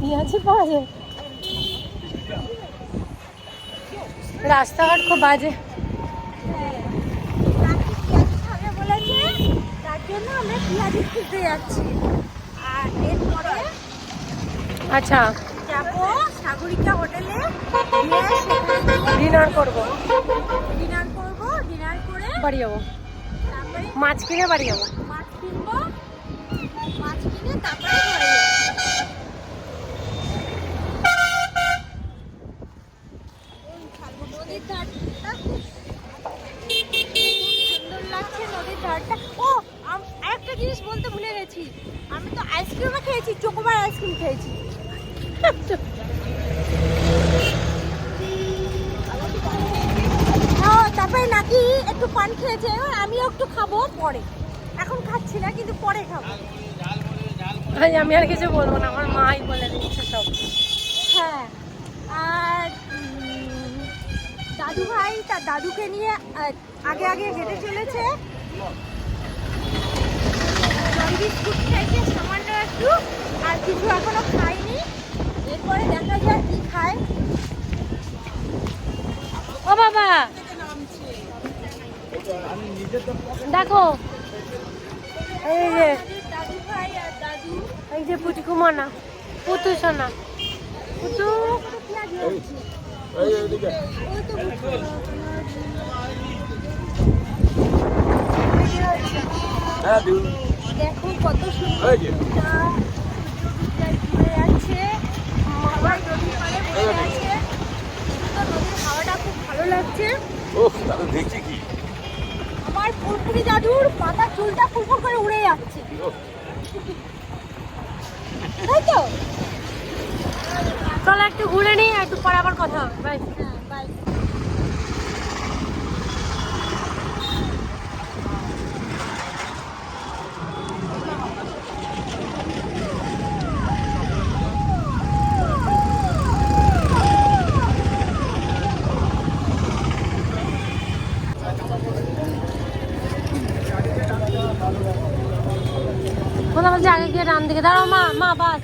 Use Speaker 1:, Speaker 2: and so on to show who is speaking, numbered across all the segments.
Speaker 1: পেঁয়াজি পাওয়া যায়। রাস্তাঘাট খুব বাজে।
Speaker 2: তার জন্য আমরা পেঁয়াজি খুঁজতে যাচ্ছি। আর এরপরে
Speaker 1: আচ্ছা,
Speaker 2: যাবো সাগরিকা হোটেলে,
Speaker 1: ডিনার করবো,
Speaker 2: ডিনার করে
Speaker 1: বাড়ি যাবো,
Speaker 2: তারপরে
Speaker 1: মাছ কিনে বাড়ি যাবো।
Speaker 2: মাছ কিনবো, মাছ কিনে তারপরে ঘরে যাবো। নদীর ধারটা খুব সুন্দর লাগছে, নদীর ধারটা। ও আরেকটা জিনিস বলতে ভুলে গেছি, আমি তো আইসক্রিমও খেয়েছি, চোকোবার আইসক্রিম খেয়েছি। তারপরে নাকি একটু পান খেয়েছে, আমিও একটু খাবো পরে, এখন খাচ্ছি না কিন্তু পরে খাবো।
Speaker 1: আমি আর কিছু বলবো না, আমার মাই বলে দিচ্ছে সব।
Speaker 2: হ্যাঁ, আর দাদু ভাই তার দাদুকে নিয়ে আগে আগে হেঁটে চলেছে। বিস্কুট খেয়েছে সামান্য একটু, আর কিছু এখনো খাইনি। এরপরে দেখা যাক কি খায়।
Speaker 1: ও বাবা দেখো, এই যে
Speaker 2: দাদু ভাই আর দাদু
Speaker 1: এই যে পুচকুমনা, পুতু সোনা, পুতু।
Speaker 2: দেখো কত সুন্দর যাচ্ছে, সবাই নদীর পাড়ে বসে আছে। তো নদীর হাওয়াটা খুব ভালো লাগছে।
Speaker 3: দেখছি কি
Speaker 2: আমার ফুলপুরি দাদুর মাথার চুলটা ফুলফুল করে উড়ে যাচ্ছে, তাই তো?
Speaker 1: চলো একটু ঘুরে নিই, একটু পরে আবার কথা হবে। বাই।
Speaker 2: হ্যাঁ, বাই।
Speaker 1: কোথা বলছে আগে গিয়ে ডান দিকে দাঁড়াও। মা মা বাস।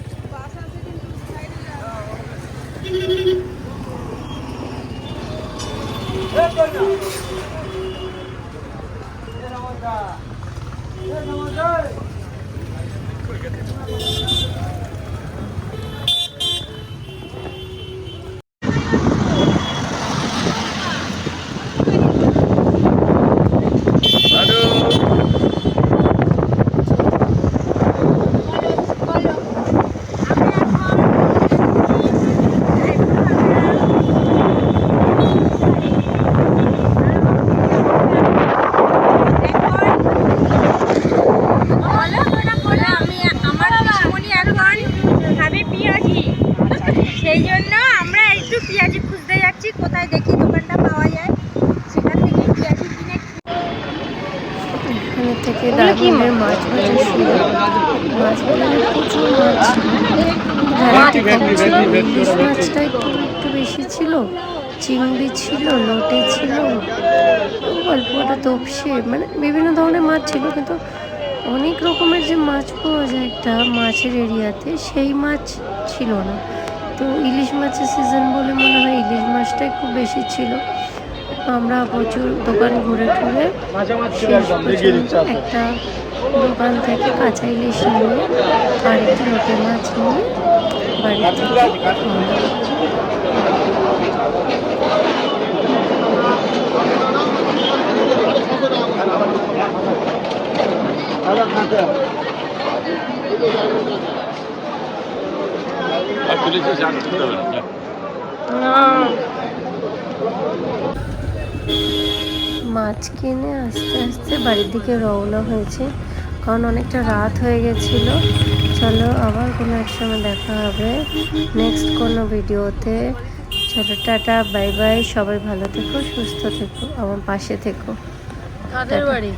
Speaker 2: সেই জন্য আমরা একটু পেঁয়াজি খুঁজতে যাচ্ছি, কোথায় দেখি দোকানটা পাওয়া যায়, সেখান থেকে পেঁয়াজি কিনে।
Speaker 1: এখানে থেকে দারুণের মাছ ভাজা ছিল, মাছ বাজারে প্রচুর মাছ ছিল। ইলিশ মাছটা একটু বেশি ছিল, চিংড়ি ছিল, লোটে ছিল, অল্পটা তপসে, মানে বিভিন্ন ধরনের মাছ ছিল। কিন্তু অনেক রকমের যে মাছ পাওয়া যায় একটা মাছের এরিয়াতে, সেই মাছ ছিল না। তো ইলিশ মাছের সিজন বলে মনে হয় ইলিশ মাছটাই খুব বেশি ছিল। আমরা প্রচুর দোকান ঘুরে ঘুরে শেষ পর্যন্ত একটা দোকান থেকে কাঁচা ইলিশ নিয়ে আর একটু লোটে মাছ নিয়ে বাড়ি মাছ কিনে আস্তে আস্তে বাড়ির দিকে রওনা হয়েছে, কারণ অনেকটা রাত হয়ে গেছিল। চলো আবার কোনো এক সময় দেখা হবে নেক্সট কোনো ভিডিওতে। চলো টাটা, বাই বাই। সবাই ভালো থেকো, সুস্থ থেকো, আমার পাশে থেকো। কাদের বাড়ি?